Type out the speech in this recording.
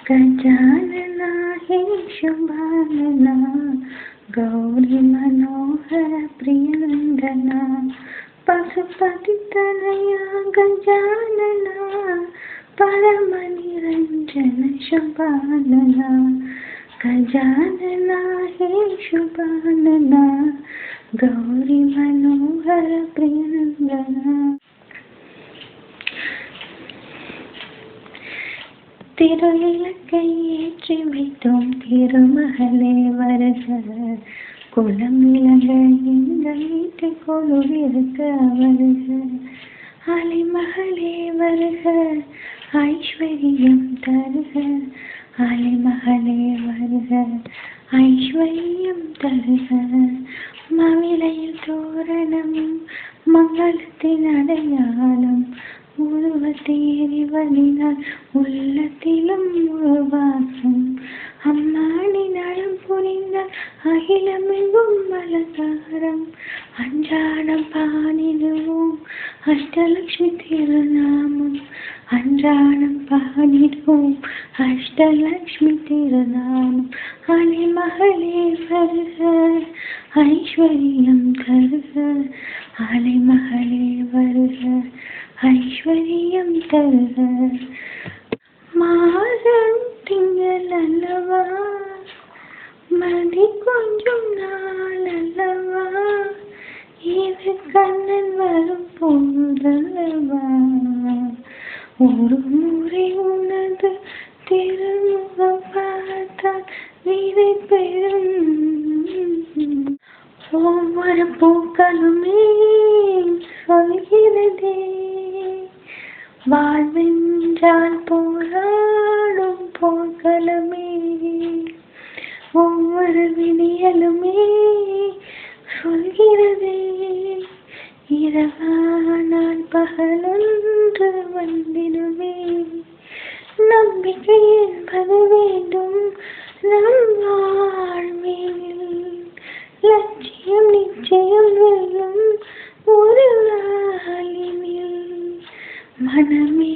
गजानना हे शुभानना गौरी मनोहर प्रियंगना पशुपति तनया गजानना परम निरंजन शुभानना गजानना हे शुभानना गौरी मनोहर प्रियंगना திருவிளக்கை ஏற்றி வைத்தோம் திருமகளே வருக குலம் விளங்க எங்கள் வீட்டு கொலுவிருக்க வருக அலைமகளே வருக ஐஸ்வர்யம் தருக அலைமகளே வருக ஐஸ்வர்யம் தருக மவிலையில் தோரணமும் மங்களத்தின் அடையாளம் உருவத்தேறிவதினால் உள்ளத்திலும் உருவாகும் அம்மானி நலம் புரிந்தால் அகிலமெங்கும் அலங்காரம் அன்றாடம் பாடிடுவோம் அஷ்டலட்சுமி திருநாமம் அன்றாடம் பாடிடுவோம் அஷ்டலட்சுமி திருநாமம் அலைமகளே வருக ஐஸ்வர்யம் தருக அலைமகளே வருக ஐஸ்வர்யம் தருக மாதம் திங்கள் அல்லவா மதி கொஞ்சம் நாள் அல்லவா இது கண்ணன் வரும் பொழுதல்லவா ஒரு முறை உனது திருமுகம் பார்த்தால் விதை பெறும் ஒவ்வொரு பூக்களுமே சொல்கிறதே வாழ்வென்றால் போராடும் போர்களமே ஒவ்வொரு விடியலுமே சொல்கிறதே இரவானால் பகலொன்று வந்திடுவே நம்பிக்கை என்பது வேண்டும் நம் வாழ்வில் லட்சியம் நிச்சயம் வெல்லும் ஒரு நாளினில் மனமே